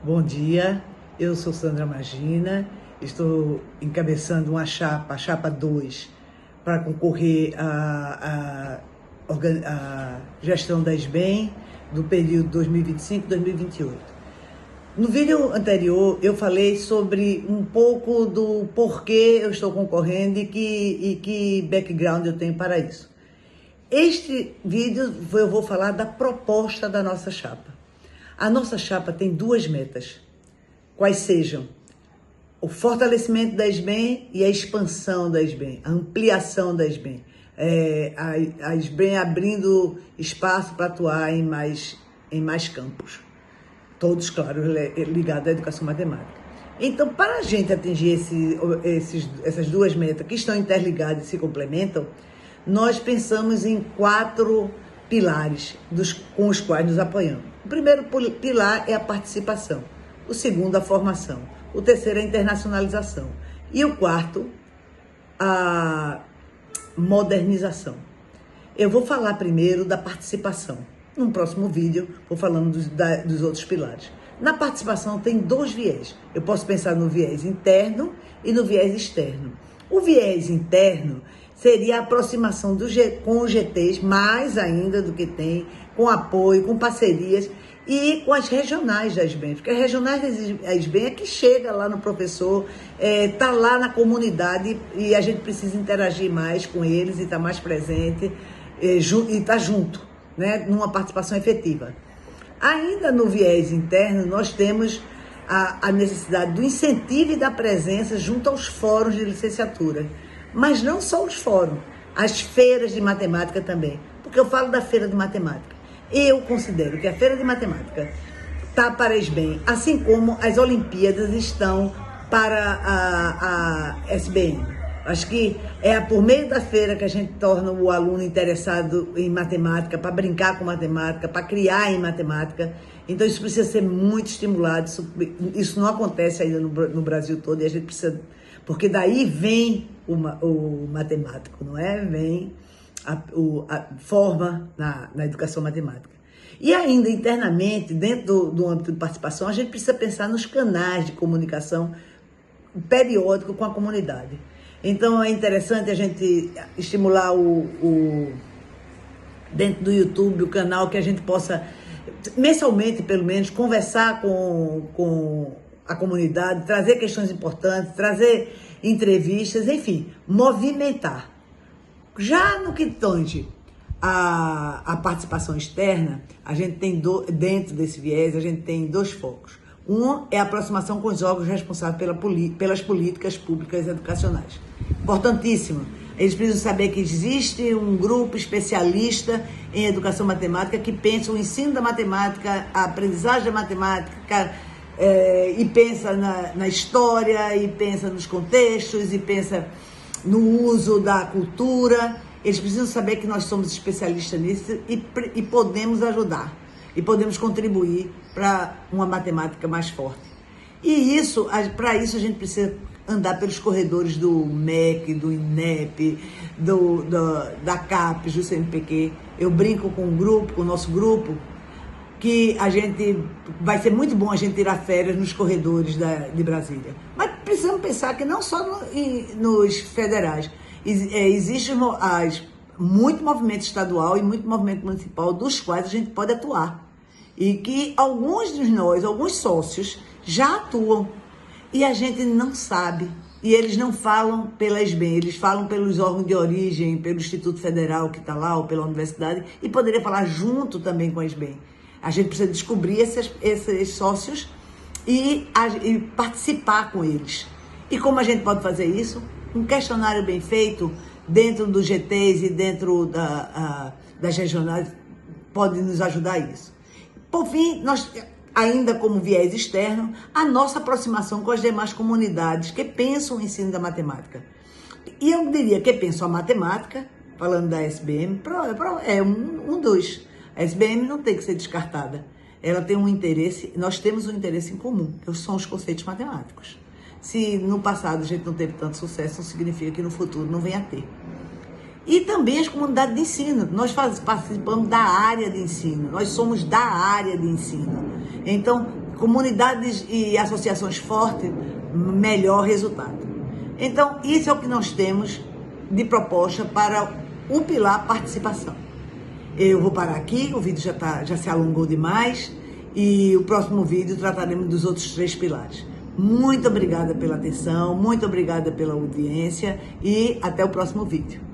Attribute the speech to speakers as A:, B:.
A: Bom dia, eu sou Sandra Magina, estou encabeçando uma chapa, a chapa 2, para concorrer à gestão da SBEM do período 2025-2028. No vídeo anterior eu falei sobre um pouco do porquê eu estou concorrendo e que background eu tenho para isso. Este vídeo eu vou falar da proposta da nossa chapa. A nossa chapa tem duas metas, quais sejam o fortalecimento da SBEM e a expansão da SBEM, a ampliação da SBEM. A SBEM abrindo espaço para atuar em mais campos, todos, claro, ligados à educação matemática. Então, para a gente atingir essas duas metas que estão interligadas e se complementam, nós pensamos em 4 pilares com os quais nos apoiamos. O primeiro pilar é a participação, o segundo a formação, o terceiro a internacionalização e o quarto a modernização. Eu vou falar primeiro da participação. No próximo vídeo vou falando dos outros pilares. Na participação tem 2 viés. Eu posso pensar no viés interno e no viés externo. O viés interno seria a aproximação com os GTs, mais ainda do que tem, com apoio, com parcerias e com as regionais da SBEM, porque as regionais da SBEM é que chega lá no professor, tá lá na comunidade e a gente precisa interagir mais com eles e estar mais presente e estar junto, né, numa participação efetiva. Ainda no viés interno, nós temos a necessidade do incentivo e da presença junto aos fóruns de licenciatura. Mas não só os fóruns, as feiras de matemática também. Porque eu falo da feira de matemática. Eu considero que a feira de matemática está para a SBEM, assim como as Olimpíadas estão para a SBM. Acho que é por meio da feira que a gente torna o aluno interessado em matemática, para brincar com matemática, para criar em matemática. Então isso precisa ser muito estimulado, isso não acontece ainda no Brasil todo e a gente precisa... Porque daí vem o matemático, não é? Vem a forma na educação matemática. E ainda internamente, dentro do âmbito de participação, a gente precisa pensar nos canais de comunicação periódico com a comunidade. Então é interessante a gente estimular dentro do YouTube, o canal, que a gente possa, mensalmente pelo menos, conversar com a comunidade, trazer questões importantes, trazer entrevistas, enfim, movimentar. Já no que tange a participação externa, a gente tem, dentro desse viés, a gente tem 2 focos. Um é a aproximação com os órgãos responsáveis pelas políticas públicas educacionais. Importantíssimo. Eles precisam saber que existe um grupo especialista em educação matemática que pensa o ensino da matemática, a aprendizagem da matemática, e pensa na história, e pensa nos contextos, e pensa no uso da cultura. Eles precisam saber que nós somos especialistas nisso e podemos ajudar, e podemos contribuir para uma matemática mais forte. E para isso a gente precisa andar pelos corredores do MEC, do INEP, da CAPES, do CNPq. Eu brinco com o nosso grupo, que a gente vai ser muito bom a gente tirar férias nos corredores de Brasília. Mas precisamos pensar que não só nos federais, existe muito movimento estadual e muito movimento municipal dos quais a gente pode atuar. E que alguns sócios já atuam e a gente não sabe. E eles não falam pela SBEM, eles falam pelos órgãos de origem, pelo Instituto Federal que está lá ou pela universidade, e poderia falar junto também com a SBEM. A gente precisa descobrir esses sócios e participar com eles. E como a gente pode fazer isso? Um questionário bem feito dentro dos GTs e dentro das regionais pode nos ajudar a isso. Por fim, nós, ainda como viés externo, a nossa aproximação com as demais comunidades que pensam o ensino da matemática. E eu diria que pensam a matemática, falando da SBM, é um dos. A SBM não tem que ser descartada. Ela tem um interesse, nós temos um interesse em comum, que são os conceitos matemáticos. Se no passado a gente não teve tanto sucesso, não significa que no futuro não venha a ter. E também as comunidades de ensino. Nós participamos da área de ensino, nós somos da área de ensino. Então, comunidades e associações fortes, melhor resultado. Então, isso é o que nós temos de proposta para o pilar participação. Eu vou parar aqui, o vídeo já se alongou demais e o próximo vídeo trataremos dos outros 3 pilares. Muito obrigada pela atenção, muito obrigada pela audiência e até o próximo vídeo.